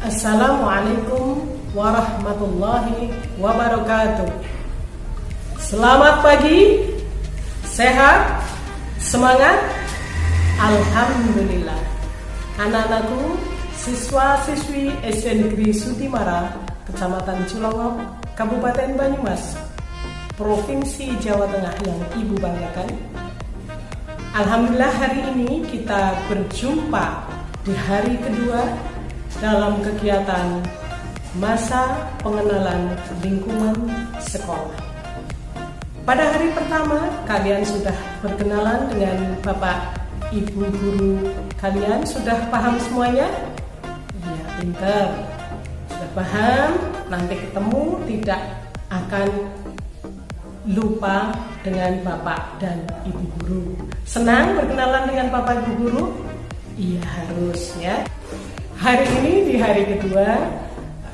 Assalamualaikum warahmatullahi wabarakatuh. Selamat pagi, sehat, semangat. Alhamdulillah. Anak-anakku, siswa-siswi SD Negeri Sutimara, Kecamatan Cilongok, Kabupaten Banyumas, Provinsi Jawa Tengah yang Ibu banggakan. Alhamdulillah, hari ini kita berjumpa di hari kedua dalam kegiatan masa pengenalan lingkungan sekolah. Pada hari pertama, kalian sudah berkenalan dengan Bapak Ibu guru kalian. Sudah paham semuanya? Iya, pintar. Sudah paham, nanti ketemu tidak akan lupa dengan Bapak dan Ibu guru. Senang berkenalan dengan Bapak Ibu guru? Iya, harus ya. Hari ini di hari kedua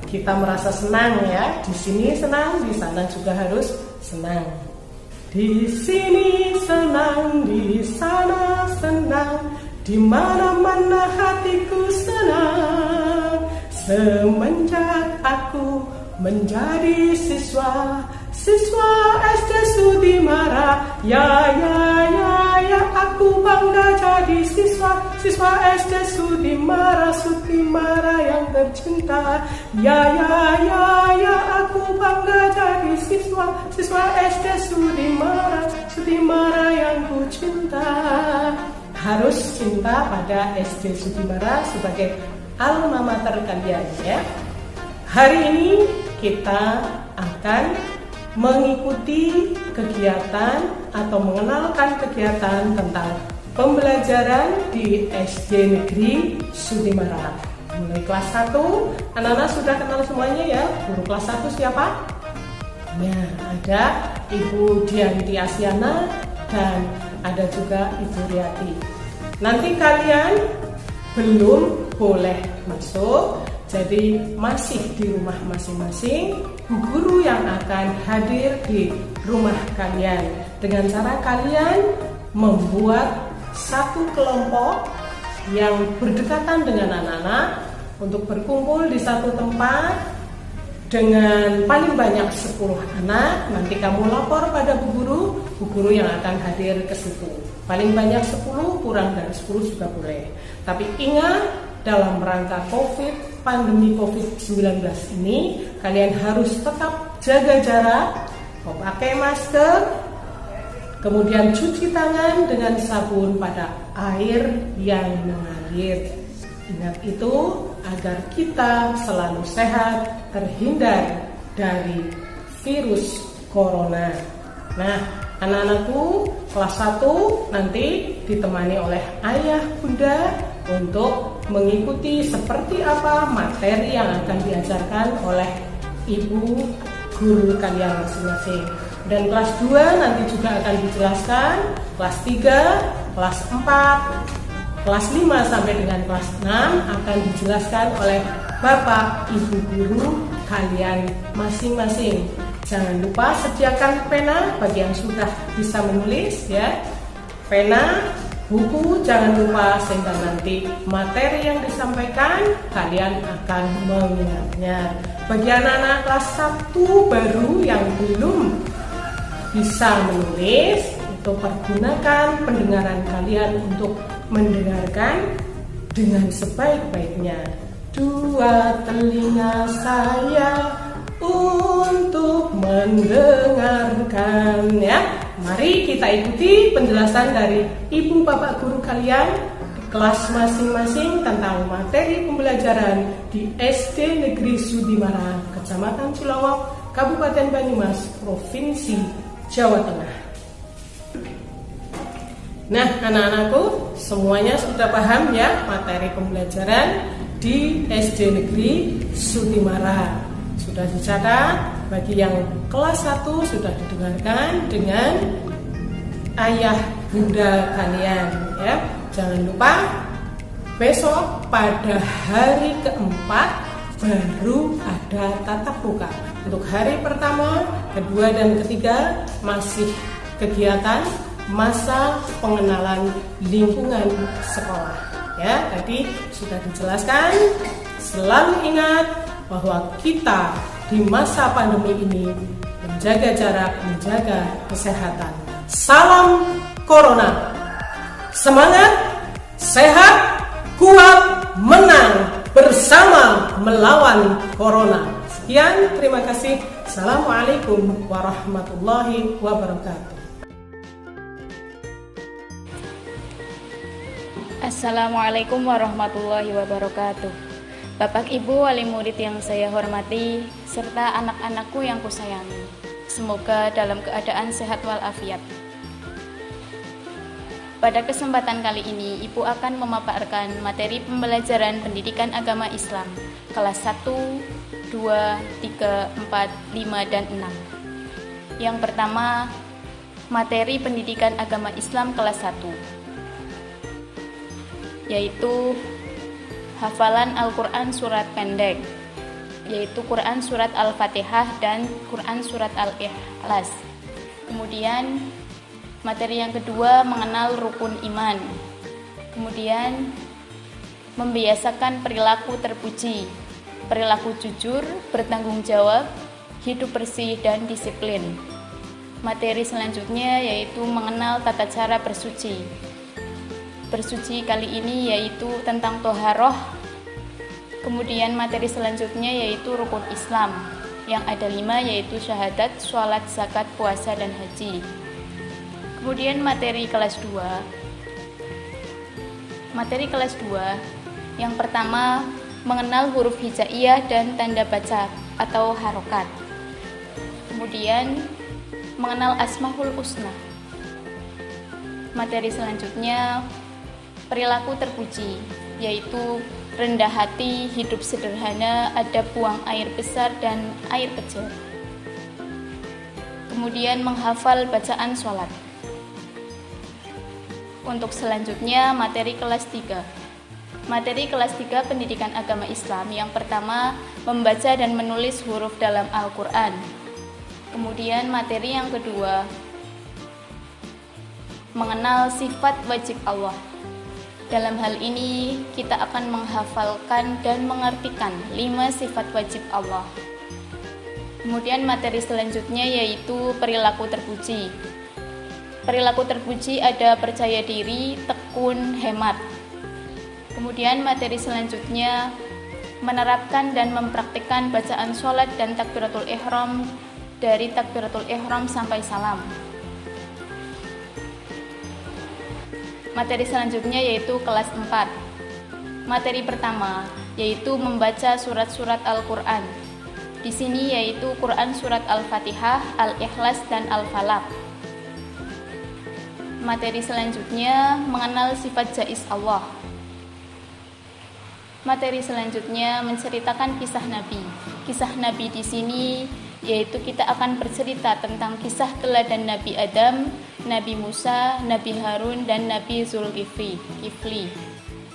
kita merasa senang ya. Di sini senang, di sana juga harus senang. Di sini senang, di sana senang, di mana-mana hatiku senang. Semenjak aku menjadi siswa SD Sutimara, ya aku bangga jadi siswa SD Sutimara yang tercinta. Ya aku bangga jadi siswa SD Sutimara yang ku cinta. Harus cinta pada SD Sutimara sebagai alma mater kalian ya. Hari ini kita akan mengikuti kegiatan atau mengenalkan kegiatan tentang pembelajaran di SD Negeri Sutimara. Mulai kelas 1, anak-anak sudah kenal semuanya ya. Guru kelas 1 siapa? Nah, ada Ibu Dianti Asyana dan ada juga Ibu Riyati. Nanti kalian belum boleh masuk, jadi masih di rumah masing-masing. Guru yang akan hadir di rumah kalian dengan cara kalian membuat satu kelompok yang berdekatan dengan anak-anak untuk berkumpul di satu tempat dengan paling banyak 10 anak. Nanti kamu lapor pada bu guru yang akan hadir ke situ. Paling banyak 10, kurang dari 10 juga boleh. Tapi ingat, dalam rangka pandemi COVID-19 ini, kalian harus tetap jaga jarak, memakai masker, kemudian cuci tangan dengan sabun pada air yang mengalir. Ingat itu agar kita selalu sehat, terhindar dari virus corona. Nah, anak-anakku kelas 1 nanti ditemani oleh ayah bunda untuk mengikuti seperti apa materi yang akan diajarkan oleh ibu guru kalian masing-masing. Dan kelas 2 nanti juga akan dijelaskan, kelas 3, kelas 4, kelas 5 sampai dengan kelas 6 akan dijelaskan oleh Bapak Ibu guru kalian masing-masing. Jangan lupa sediakan pena bagi yang sudah bisa menulis ya. Pena, buku jangan lupa sehingga nanti materi yang disampaikan kalian akan mengingatnya. Bagi anak-anak kelas 1 baru yang belum bisa menulis, itu pergunakan pendengaran kalian untuk mendengarkan dengan sebaik-baiknya. Dua telinga saya untuk mendengarkan ya. Mari kita ikuti penjelasan dari ibu bapak guru kalian di kelas masing-masing tentang materi pembelajaran di SD Negeri Sutimara, Kecamatan Cilongok, Kabupaten Banyumas, Provinsi Jawa Tengah. Nah, anak-anakku, semuanya sudah paham ya materi pembelajaran di SD Negeri Sutimara. Sudah dicatat, bagi yang kelas 1 sudah didengarkan dengan ayah bunda kalian ya. Jangan lupa besok pada hari keempat baru ada tatap muka. Untuk hari pertama, kedua dan ketiga masih kegiatan masa pengenalan lingkungan sekolah Ya, tadi sudah dijelaskan. Selalu ingat bahwa kita di masa pandemi ini menjaga jarak, menjaga kesehatan. Salam Corona. Semangat, sehat, kuat, menang bersama melawan Corona. Sekian, terima kasih. Assalamualaikum warahmatullahi wabarakatuh. Assalamualaikum warahmatullahi wabarakatuh. Bapak Ibu wali murid yang saya hormati, serta anak-anakku yang kusayangi, semoga dalam keadaan sehat walafiat. Pada kesempatan kali ini, Ibu akan memaparkan materi pembelajaran pendidikan agama Islam kelas 1, 2, 3, 4, 5, dan 6. Yang pertama, materi pendidikan agama Islam kelas 1, yaitu hafalan Al-Quran surat pendek, yaitu Quran surat Al-Fatihah dan Quran surat Al-Ikhlas. Kemudian materi yang kedua, mengenal rukun iman. Kemudian membiasakan perilaku terpuji, perilaku jujur, bertanggung jawab, hidup bersih dan disiplin. Materi selanjutnya yaitu mengenal tata cara bersuci. Bersuci kali ini yaitu tentang toharoh. Kemudian materi selanjutnya yaitu rukun Islam yang ada 5, yaitu syahadat, sholat, zakat, puasa, dan haji. Kemudian materi kelas 2. Materi kelas 2 yang pertama, mengenal huruf hijaiyah dan tanda baca atau harokat. Kemudian mengenal Asmaul Husna. Materi selanjutnya perilaku terpuji, yaitu rendah hati, hidup sederhana, adab buang air besar dan air kecil. Kemudian menghafal bacaan sholat. Untuk selanjutnya materi kelas 3. Materi kelas 3 pendidikan agama Islam yang pertama, membaca dan menulis huruf dalam Al-Quran. Kemudian materi yang kedua, mengenal sifat wajib Allah. Dalam hal ini, kita akan menghafalkan dan mengartikan 5 sifat wajib Allah. Kemudian materi selanjutnya yaitu perilaku terpuji. Perilaku terpuji ada percaya diri, tekun, hemat. Kemudian materi selanjutnya menerapkan dan mempraktikkan bacaan sholat dan takbiratul ihram dari takbiratul ihram sampai salam. Materi selanjutnya yaitu kelas 4. Materi pertama yaitu membaca surat-surat Al-Quran. Di sini yaitu Quran surat Al-Fatihah, Al-Ikhlas, dan Al-Falaq. Materi selanjutnya mengenal sifat jaiz Allah. Materi selanjutnya menceritakan kisah Nabi. Kisah Nabi di sini yaitu kita akan bercerita tentang kisah teladan Nabi Adam, Nabi Musa, Nabi Harun, dan Nabi Zulkifli.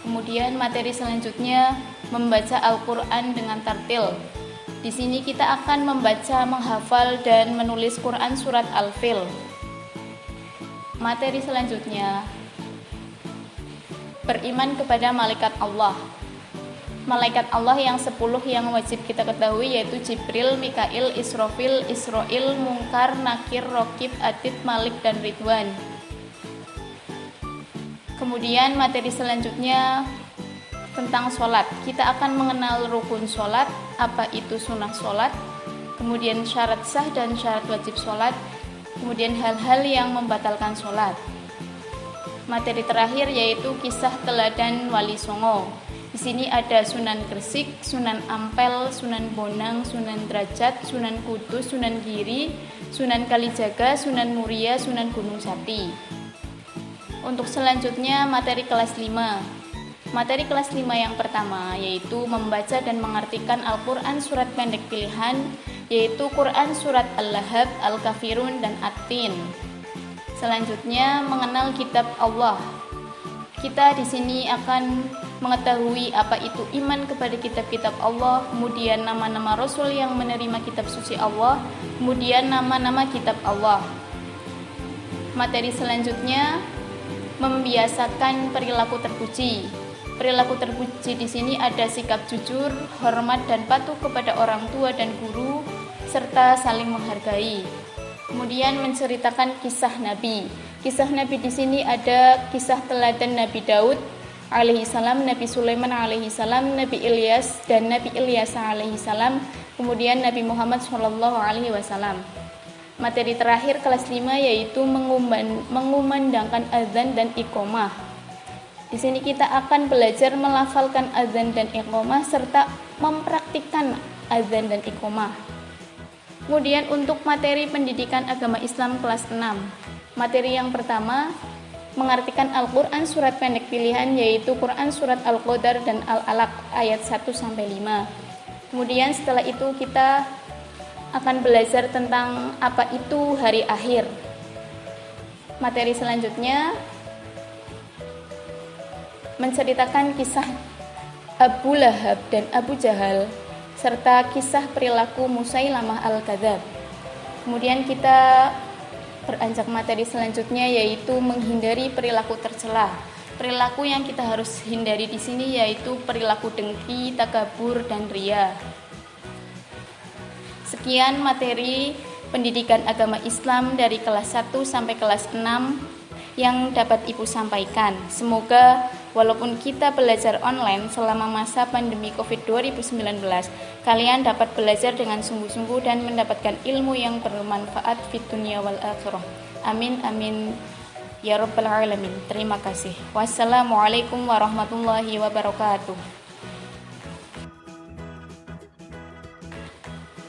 Kemudian materi selanjutnya membaca Al-Quran dengan tartil. Di sini kita akan membaca, menghafal, dan menulis Quran surat Al-Fil. Materi selanjutnya beriman kepada malaikat Allah. Malaikat Allah yang 10 yang wajib kita ketahui yaitu Jibril, Mikail, Israfil, Israil, Munkar, Nakir, Rokib, Atid, Malik, dan Ridwan. Kemudian materi selanjutnya tentang sholat. Kita akan mengenal rukun sholat, apa itu sunnah sholat, kemudian syarat sah dan syarat wajib sholat, kemudian hal-hal yang membatalkan sholat. Materi terakhir yaitu kisah teladan Wali Songo. Di sini ada Sunan Gresik, Sunan Ampel, Sunan Bonang, Sunan Derajat, Sunan Kudus, Sunan Giri, Sunan Kalijaga, Sunan Muria, Sunan Gunung Jati. Untuk selanjutnya materi kelas 5. Materi kelas 5 yang pertama yaitu membaca dan mengartikan Al-Quran surat pendek pilihan, yaitu Quran surat Al-Lahab, Al-Kafirun, dan At-Tin. Selanjutnya mengenal kitab Allah. Kita di sini akan mengetahui apa itu iman kepada kitab-kitab Allah, kemudian nama-nama Rasul yang menerima kitab suci Allah, kemudian nama-nama kitab Allah. Materi selanjutnya membiasakan perilaku terpuji. Perilaku terpuji di sini ada sikap jujur, hormat dan patuh kepada orang tua dan guru, serta saling menghargai. Kemudian menceritakan kisah Nabi. Kisah Nabi di sini ada kisah teladan Nabi Daud alaihi salam, Nabi Sulaiman alaihi salam, Nabi Ilyas dan Nabi Ilyas alaihi salam, kemudian Nabi Muhammad sallallahu alaihi wasallam. Materi terakhir kelas 5 yaitu mengumandangkan azan dan iqomah. Di sini kita akan belajar melafalkan azan dan iqomah serta mempraktikkan azan dan iqomah. Kemudian untuk materi pendidikan agama Islam kelas 6. Materi yang pertama, mengartikan Al-Quran surat pendek pilihan yaitu Quran surat Al-Qadar dan Al-Alaq ayat 1-5. Kemudian setelah itu kita akan belajar tentang apa itu hari akhir. Materi selanjutnya menceritakan kisah Abu Lahab dan Abu Jahal serta kisah perilaku Musailamah al-Kadzab. Kemudian kita beranjak materi selanjutnya yaitu menghindari perilaku tercela. Perilaku yang kita harus hindari di sini yaitu perilaku dengki, takabur dan riya. Sekian materi pendidikan agama Islam dari kelas 1 sampai kelas 6 yang dapat Ibu sampaikan. Semoga walaupun kita belajar online selama masa pandemi COVID 2019, kalian dapat belajar dengan sungguh-sungguh dan mendapatkan ilmu yang bermanfaat fid dunya wal akhirah. Amin amin ya rabbal alamin. Terima kasih. Wassalamualaikum warahmatullahi wabarakatuh.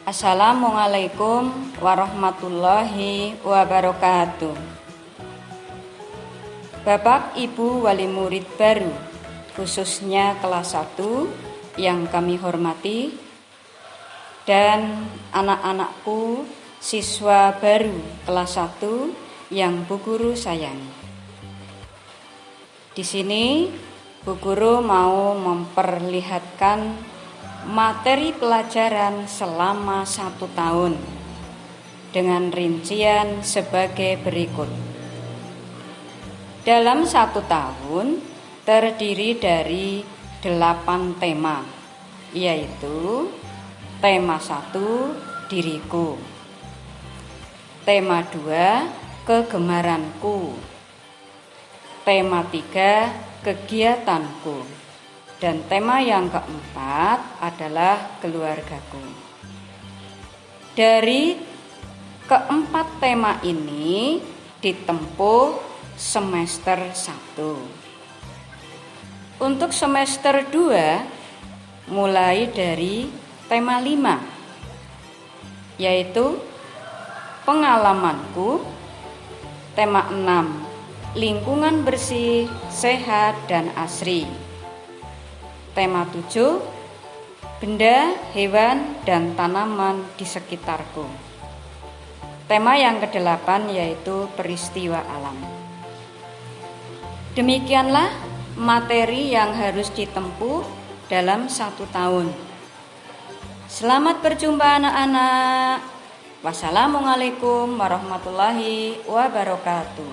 Assalamualaikum warahmatullahi wabarakatuh. Bapak Ibu wali murid baru, khususnya kelas 1 yang kami hormati, dan anak-anakku siswa baru kelas 1 yang Bu Guru sayangi. Di sini Bu Guru mau memperlihatkan materi pelajaran selama 1 tahun dengan rincian sebagai berikut. Dalam 1 tahun terdiri dari 8 tema, yaitu tema 1 diriku, tema 2 kegemaranku, tema 3 kegiatanku, dan tema yang keempat adalah keluargaku. Dari keempat tema ini ditempuh semester 1. Untuk semester 2 mulai dari tema 5, yaitu pengalamanku, tema 6 lingkungan bersih, sehat dan asri, tema 7 benda, hewan dan tanaman di sekitarku, tema yang ke-8 yaitu peristiwa alam. Demikianlah materi yang harus ditempuh dalam 1 tahun. Selamat berjumpa anak-anak. Wassalamualaikum warahmatullahi wabarakatuh.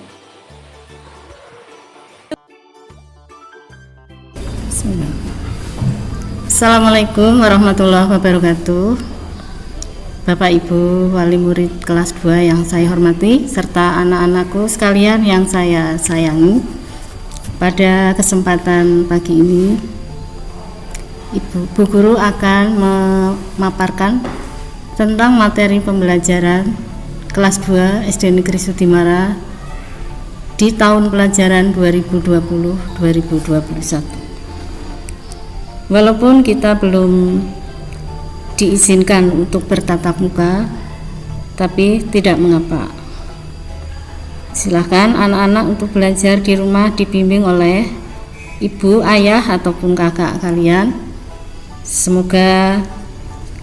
Assalamualaikum warahmatullahi wabarakatuh. Bapak Ibu wali murid kelas 2 yang saya hormati serta anak-anakku sekalian yang saya sayangi. Pada kesempatan pagi ini, Bu Guru akan memaparkan tentang materi pembelajaran kelas 2 SD Negeri Sudimara di tahun pelajaran 2020-2021. Walaupun kita belum diizinkan untuk bertatap muka, tapi tidak mengapa. Silahkan anak-anak untuk belajar di rumah dibimbing oleh ibu, ayah, ataupun kakak kalian. Semoga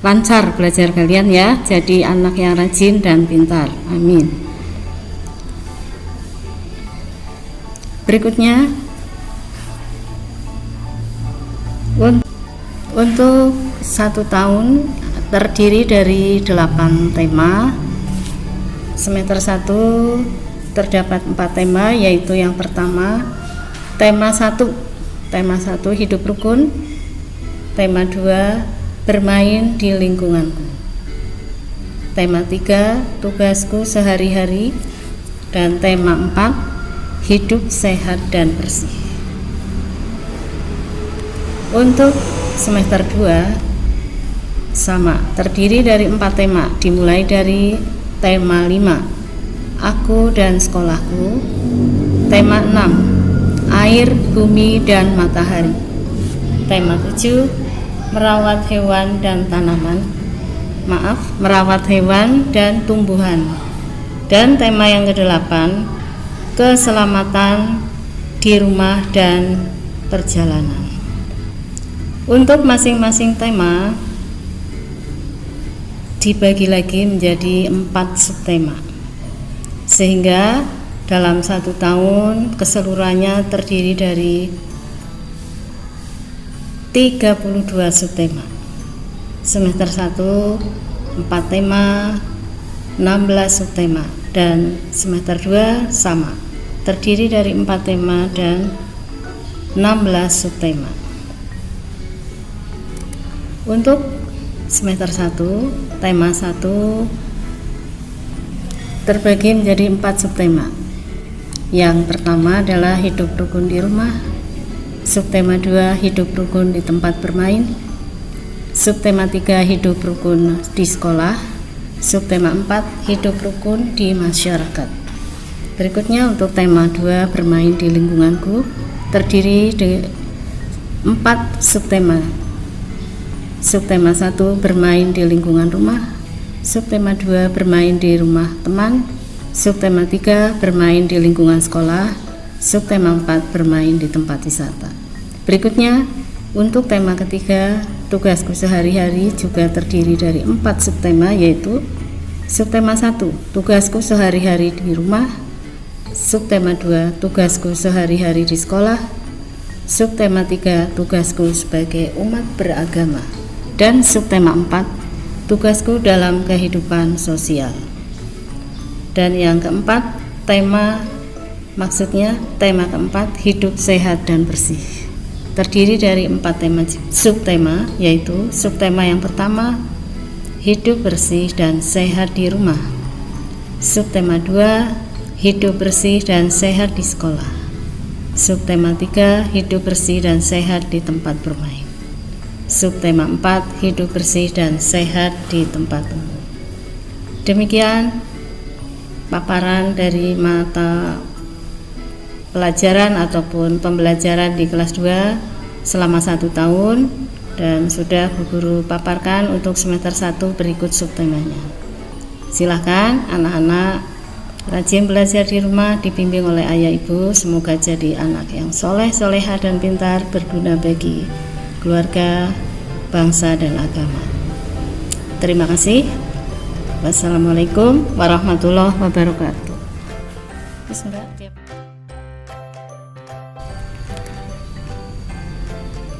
lancar belajar kalian ya, jadi anak yang rajin dan pintar. Amin. Berikutnya, untuk 1 tahun terdiri dari 8 tema. Semester 1 terdapat 4 tema, yaitu yang pertama tema 1 Tema 1 hidup rukun. Tema 2 bermain di lingkunganku. Tema 3 tugasku sehari-hari. Dan tema 4 hidup sehat dan bersih. Untuk semester 2 sama, terdiri dari 4 tema, dimulai dari tema 5 aku dan sekolahku, tema 6 air, bumi, dan matahari, tema 7 merawat hewan dan merawat hewan dan tumbuhan, dan tema yang ke-8 keselamatan di rumah dan perjalanan. Untuk masing-masing tema dibagi lagi menjadi 4 subtema, sehingga dalam 1 tahun keseluruhannya terdiri dari 32 subtema. Semester 1 4 tema, 16 subtema, dan semester 2 sama, terdiri dari 4 tema dan 16 subtema. Untuk semester 1 tema 1 terbagi menjadi 4 subtema. Yang pertama adalah hidup rukun di rumah. Subtema 2 hidup rukun di tempat bermain. Subtema 3 hidup rukun di sekolah. Subtema 4 hidup rukun di masyarakat. Berikutnya untuk tema 2 bermain di lingkunganku terdiri dari 4 subtema. Subtema 1 bermain di lingkungan rumah. Subtema 2 bermain di rumah teman. Subtema 3 bermain di lingkungan sekolah. Subtema 4 bermain di tempat wisata. Berikutnya untuk tema ketiga, tugasku sehari-hari juga terdiri dari 4 subtema, yaitu subtema 1 tugasku sehari-hari di rumah. Subtema 2 tugasku sehari-hari di sekolah. Subtema 3 tugasku sebagai umat beragama. Dan subtema 4 tugasku dalam kehidupan sosial. Dan yang keempat tema keempat hidup sehat dan bersih, terdiri dari 4 tema subtema, yaitu subtema yang pertama hidup bersih dan sehat di rumah. Subtema 2 hidup bersih dan sehat di sekolah. Subtema 3 hidup bersih dan sehat di tempat bermain. Subtema 4 hidup bersih dan sehat di tempat umum. Demikian paparan dari mata pelajaran ataupun pembelajaran di kelas 2 selama 1 tahun, dan sudah Bu Guru paparkan untuk semester 1 berikut subtemanya. Silakan anak-anak rajin belajar di rumah, dibimbing oleh ayah ibu. Semoga jadi anak yang soleh, soleha, dan pintar, berguna bagi keluarga, bangsa, dan agama. Terima kasih. Wassalamualaikum warahmatullahi wabarakatuh.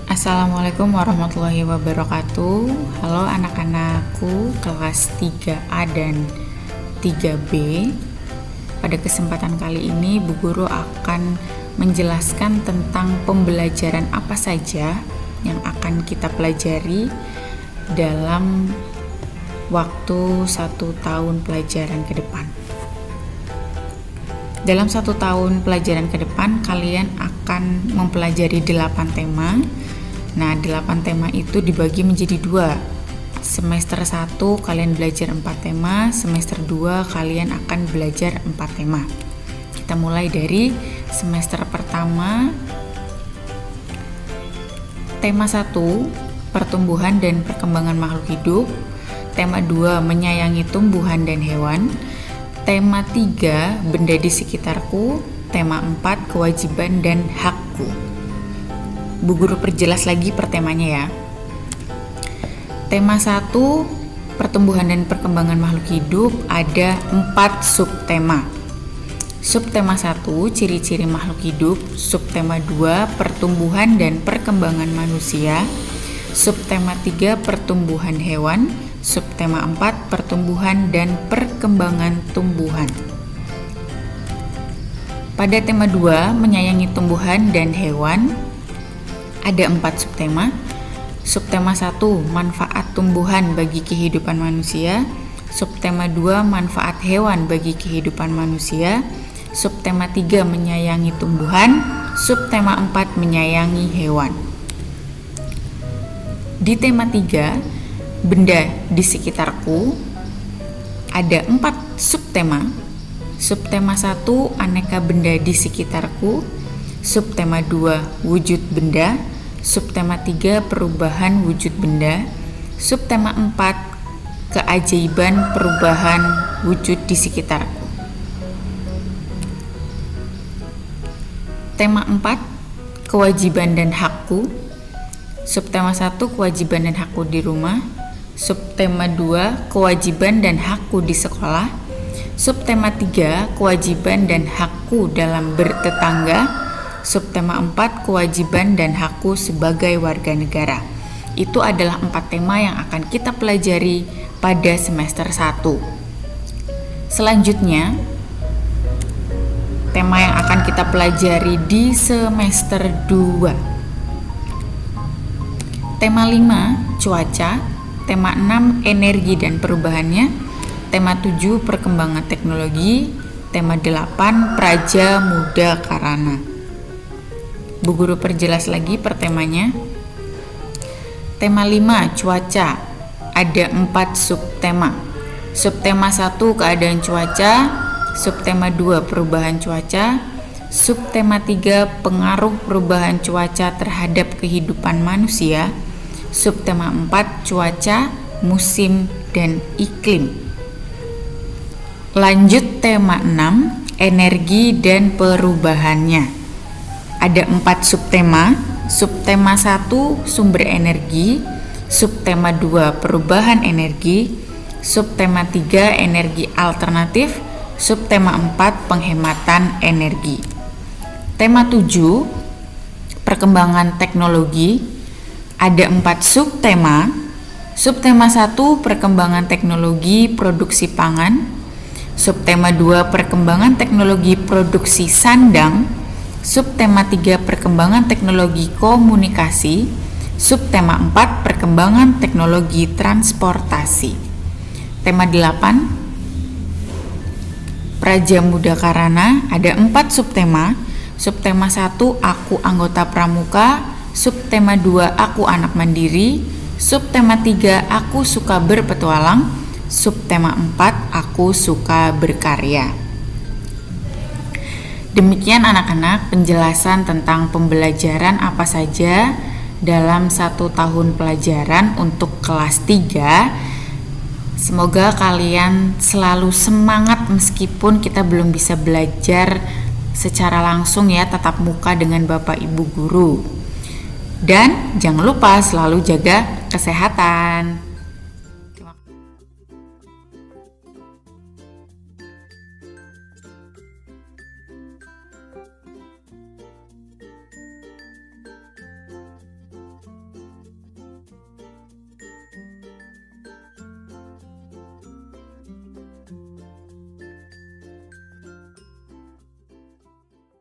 Assalamualaikum warahmatullahi wabarakatuh. Halo anak-anakku kelas 3A dan 3B. Pada kesempatan kali ini Bu Guru akan menjelaskan tentang pembelajaran apa saja yang akan kita pelajari dalam waktu 1 tahun pelajaran ke depan. Dalam 1 tahun pelajaran ke depan kalian akan mempelajari 8 tema. Nah, 8 tema itu dibagi menjadi 2. Semester 1 kalian belajar 4 tema, semester 2 kalian akan belajar 4 tema. Kita mulai dari semester pertama. Tema 1, pertumbuhan dan perkembangan makhluk hidup. Tema 2, menyayangi tumbuhan dan hewan. Tema 3, benda di sekitarku. Tema 4, kewajiban dan hakku. Bu Guru perjelas lagi per temanya ya. Tema 1, pertumbuhan dan perkembangan makhluk hidup, ada 4 subtema. Subtema 1, ciri-ciri makhluk hidup. Subtema 2, pertumbuhan dan perkembangan manusia. Subtema 3, pertumbuhan hewan. Subtema 4, pertumbuhan dan perkembangan tumbuhan. Pada tema 2, menyayangi tumbuhan dan hewan, Ada 4 subtema. Subtema 1, manfaat tumbuhan bagi kehidupan manusia. Subtema 2, manfaat hewan bagi kehidupan manusia. Subtema 3, menyayangi tumbuhan. Subtema 4, menyayangi hewan. Di tema 3, benda di sekitarku, ada 4 subtema. Subtema 1, aneka benda di sekitarku. Subtema 2, wujud benda. Subtema 3, perubahan wujud benda. Subtema 4, keajaiban perubahan wujud di sekitarku. Tema 4, kewajiban dan hakku. Subtema 1, kewajiban dan hakku di rumah. Subtema 2, kewajiban dan hakku di sekolah. Subtema 3, kewajiban dan hakku dalam bertetangga. Subtema 4, kewajiban dan hakku sebagai warga negara. Itu adalah 4 tema yang akan kita pelajari pada semester 1. Selanjutnya, tema yang akan kita pelajari di semester 2. Tema 5, cuaca. Tema 6, energi dan perubahannya. Tema 7, perkembangan teknologi. Tema 8, praja muda karana. Bu Guru perjelas lagi per temanya. Tema 5, cuaca. Ada 4 subtema. Subtema 1, keadaan cuaca. Subtema 2, perubahan cuaca. Subtema 3, pengaruh perubahan cuaca terhadap kehidupan manusia. Subtema 4, cuaca, musim, dan iklim. Lanjut tema 6, energi dan perubahannya. Ada 4 subtema. Subtema 1, sumber energi. Subtema 2, perubahan energi. Subtema 3, energi alternatif. Subtema 4, penghematan energi. Tema 7, perkembangan teknologi. Ada 4 subtema. Subtema 1, perkembangan teknologi produksi pangan. Subtema 2, perkembangan teknologi produksi sandang. Subtema 3, perkembangan teknologi komunikasi. Subtema 4, perkembangan teknologi transportasi. Tema 8, praja muda karana. Ada 4 subtema. Subtema 1, aku anggota pramuka. Subtema 2, aku anak mandiri. Subtema 3, aku suka berpetualang. Subtema 4, aku suka berkarya. Demikian anak-anak penjelasan tentang pembelajaran apa saja dalam 1 tahun pelajaran untuk kelas 3. Semoga kalian selalu semangat meskipun kita belum bisa belajar secara langsung ya, tatap muka dengan Bapak Ibu guru. Dan jangan lupa selalu jaga kesehatan.